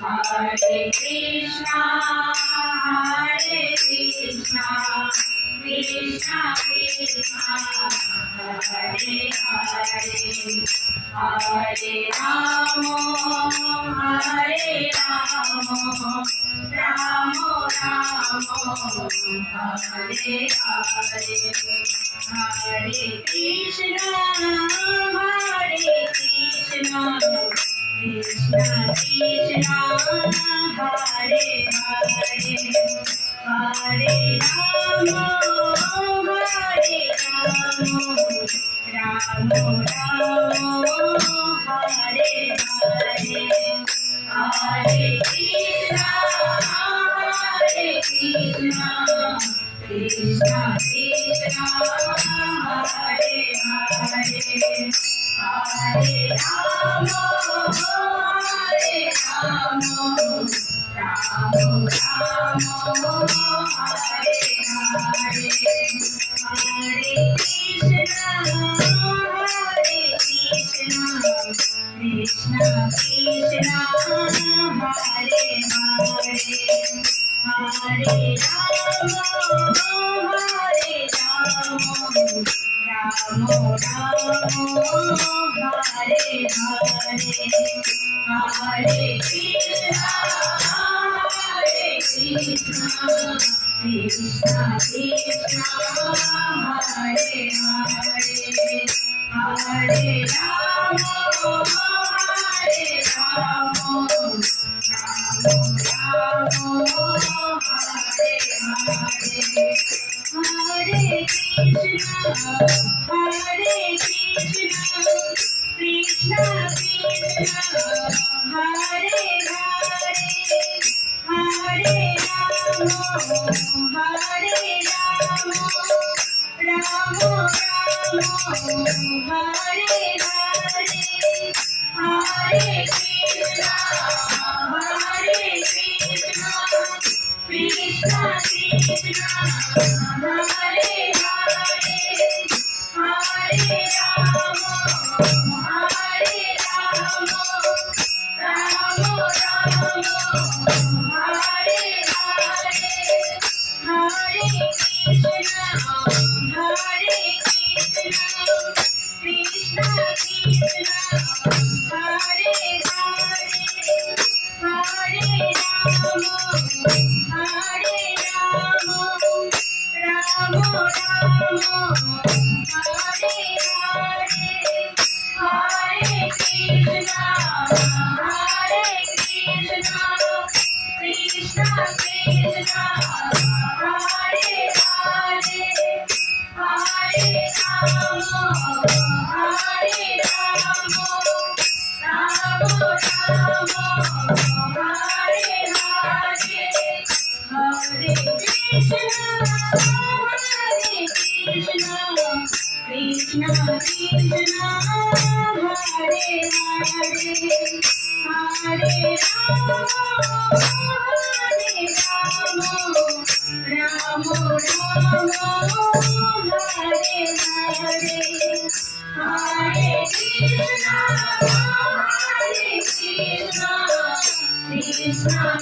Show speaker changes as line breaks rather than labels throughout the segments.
Hare Krishna, Hare Krishna, Krishna Krishna, Hare Hare, Hare Rama, Hare Rama, Rama Rama, Hare Hare, Hare Krishna, Hare Krishna, Krishna Krishna, Hare Hare, Hare Rama, Hare Rama, Rama Rama, Hare Hare, Hare Krishna, Hare Krishna, Krishna Krishna, Hare Hare, Hare Rama, Hare Rama, Rama Rama, Hare Hare, Hare Krishna, Hare Krishna, Krishna Krishna, Hare Hare, Hare Rama, Hare Rama, Rama Rama, Hare Hare, Hare Krishna, Hare Krishna, Krishna Krishna, Hare Hare, Hare Rama, Hare Rama, Rama Rama, Hare Hare, Hare Krishna, Hare Krishna, Krishna Krishna, Hare Hare, Hare Rama, Hare Rama, Rama Rama, Hare Hare, Hare Krishna, Hare Krishna, Krishna Krishna, Hare Hare, Hare Rama, Hare Rama, Rama Rama, Hare Hare, Hare Krishna, Hare Krishna, Krishna Krishna, Hare Hare, Hare Rama, Hare Rama, Rama Rama, Hare Hare, Hare Krishna, Hare Krishna, Krishna Krishna, Hare Hare, Hare Rama, Hare Rama, Rama Rama, Hare Hare, Hare Krishna, Hare Krishna, Krishna Krishna, Hare Hare, Hare Rama, Hare Rama, Rama Rama, Hare Hare, Hare Krishna, Hare Krishna, Krishna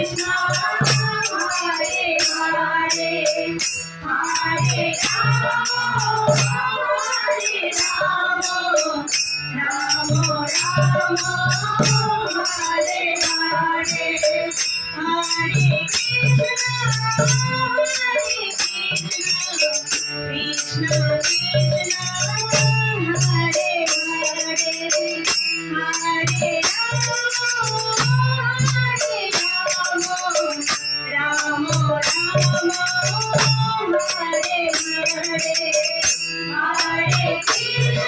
Krishna, Hare Hare, Hare Rama, Hare Rama, Rama Rama, Hare Hare, Hare Krishna, Hare Krishna, Krishna Krishna, Hare Hare, Hare Rama, Hare Rama, Rama Rama, Hare Hare, Hare Krishna,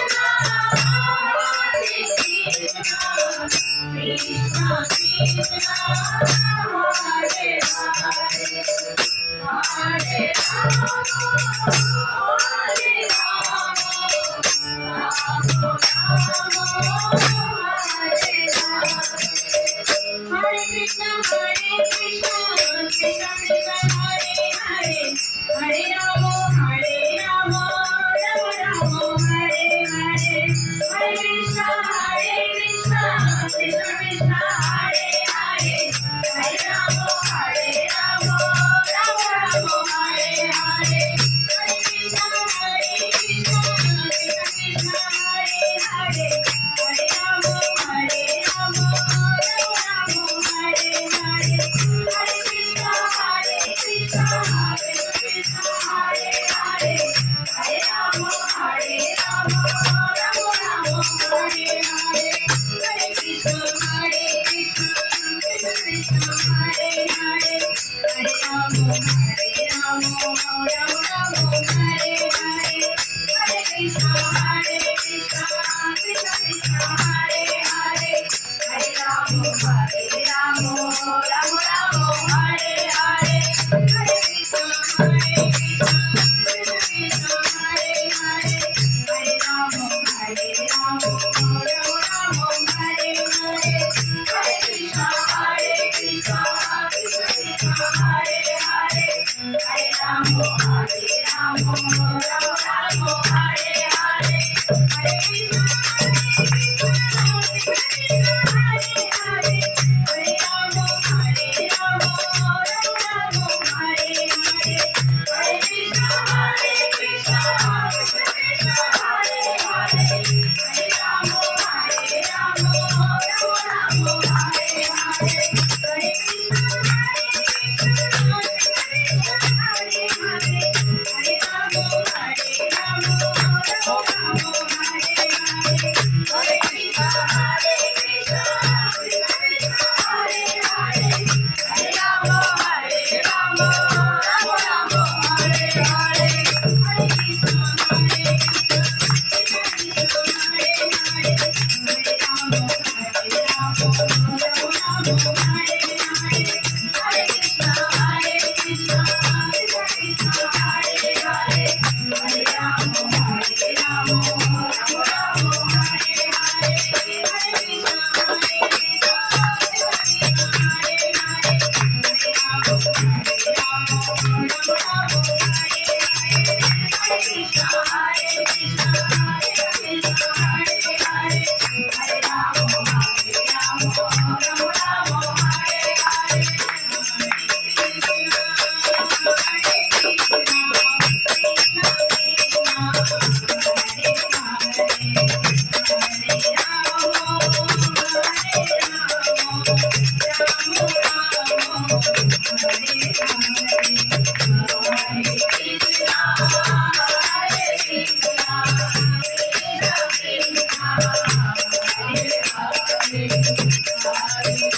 Hare Krishna, Krishna Krishna, Hare Hare, Hare Rama, Hare Rama, Rama Rama, Hare Hare, Hare Krishna, Krishna Krishna, Hare Hare, Hare Rama, Hare Rama, Rama Rama, Hare Hare, Hare Krishna,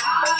Hare